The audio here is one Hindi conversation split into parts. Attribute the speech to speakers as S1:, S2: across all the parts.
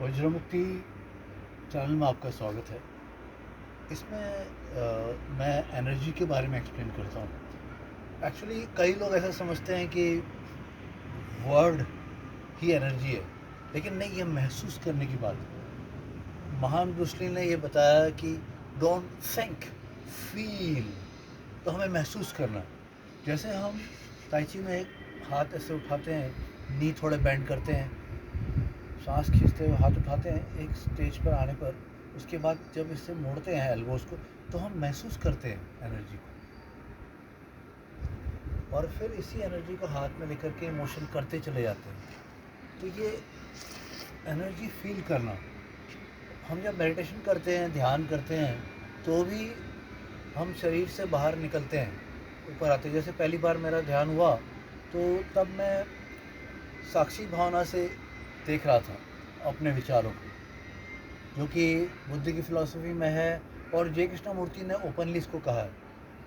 S1: वज्रमुक्ति चैनल में आपका स्वागत है। इसमें मैं एनर्जी के बारे में एक्सप्लेन करता हूँ। एक्चुअली कई लोग ऐसा समझते हैं कि वर्ड ही एनर्जी है, लेकिन नहीं, ये महसूस करने की बात है। महान ब्रूस ली ने ये बताया कि डोंट थिंक, फील। तो हमें महसूस करना है। जैसे हम ताई ची में एक हाथ ऐसे उठाते हैं, नी थोड़े बेंड करते हैं, सांस खींचते हुए हाथ उठाते हैं एक स्टेज पर आने पर, उसके बाद जब इससे मोड़ते हैं एल्बोज को, तो हम महसूस करते हैं एनर्जी को, और फिर इसी एनर्जी को हाथ में लेकर के मोशन करते चले जाते हैं। तो ये एनर्जी फील करना, हम जब मेडिटेशन करते हैं, ध्यान करते हैं, तो भी हम शरीर से बाहर निकलते हैं, ऊपर आते हैं। जैसे पहली बार मेरा ध्यान हुआ तो तब मैं साक्षी भावना से देख रहा था अपने विचारों को, जो कि बुद्ध की फ़िलॉसफ़ी में है, और जय कृष्णमूर्ति ने ओपनली इसको कहा है,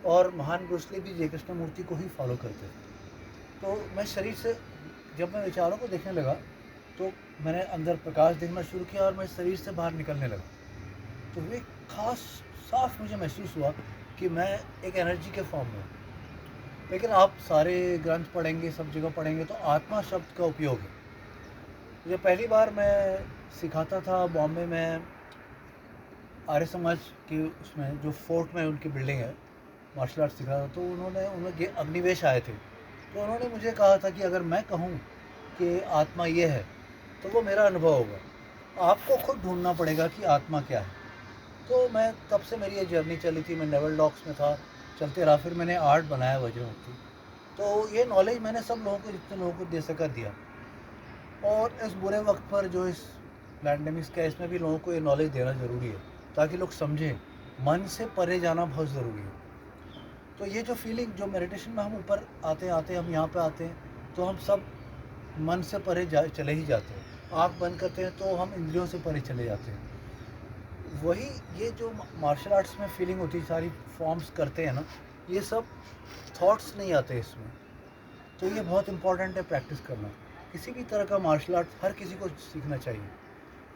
S1: और महान ब्रूस ली भी जय कृष्णमूर्ति को ही फॉलो करते थे। तो मैं शरीर से जब मैं विचारों को देखने लगा, तो मैंने अंदर प्रकाश देखना शुरू किया और मैं शरीर से बाहर निकलने लगा। तो वे खास साफ मुझे महसूस हुआ कि मैं एक एनर्जी के फॉर्म में हूँ। लेकिन आप सारे ग्रंथ पढ़ेंगे, सब जगह पढ़ेंगे, तो आत्मा शब्द का उपयोग है। जब पहली बार मैं सिखाता था बॉम्बे में, आर्य समाज के उसमें जो फोर्ट में उनकी बिल्डिंग है, मार्शल आर्ट सिखा था, तो उनमें अग्निवेश आए थे। तो उन्होंने मुझे कहा था कि अगर मैं कहूँ कि आत्मा ये है, तो वो मेरा अनुभव होगा, आपको खुद ढूंढना पड़ेगा कि आत्मा क्या है। तो मैं तब से मेरी ये जर्नी चली थी। मैं नेवल डॉक्स में था, चलते रहा, फिर मैंने आर्ट बनाया वज्रमुक्ति। तो ये नॉलेज मैंने सब लोगों को, जितने लोगों को दे सका, दिया। और इस बुरे वक्त पर, जो इस पैंडेमिक्स का, इसमें भी लोगों को ये नॉलेज देना ज़रूरी है, ताकि लोग समझें मन से परे जाना बहुत ज़रूरी है। तो ये जो फीलिंग, जो मेडिटेशन में हम ऊपर आते आते हम यहाँ पे आते हैं, तो हम सब मन से परे चले ही जाते हैं। आँख बंद करते हैं तो हम इंद्रियों से परे चले जाते हैं। वही ये जो मार्शल आर्ट्स में फीलिंग होती है, सारी फॉर्म्स करते हैं ना, ये सब थॉट्स नहीं आते इसमें। तो ये बहुत इंपॉर्टेंट है प्रैक्टिस करना। किसी भी तरह का मार्शल आर्ट हर किसी को सीखना चाहिए।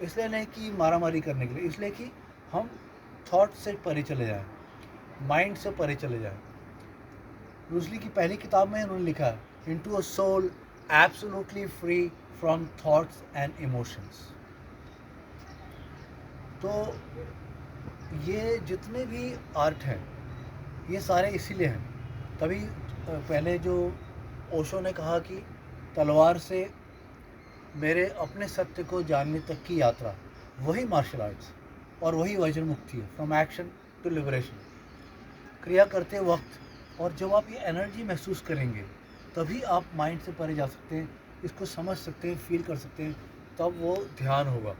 S1: इसलिए नहीं कि मारा मारी करने के लिए, इसलिए कि हम थॉट से परे चले जाएं, माइंड से परे चले जाएं। ब्रूस ली की पहली किताब में उन्होंने लिखा है, into a soul absolutely free from thoughts and emotions. तो ये जितने भी आर्ट हैं, ये सारे इसीलिए हैं। तभी पहले जो ओशो ने कहा कि तलवार से मेरे अपने सत्य को जानने तक की यात्रा, वही मार्शल आर्ट्स और वही वज्र मुक्ति है, फ्रॉम एक्शन टू लिबरेशन। क्रिया करते वक्त, और जब आप ये एनर्जी महसूस करेंगे, तभी आप माइंड से परे जा सकते हैं, इसको समझ सकते हैं, फील कर सकते हैं, तब वो ध्यान होगा।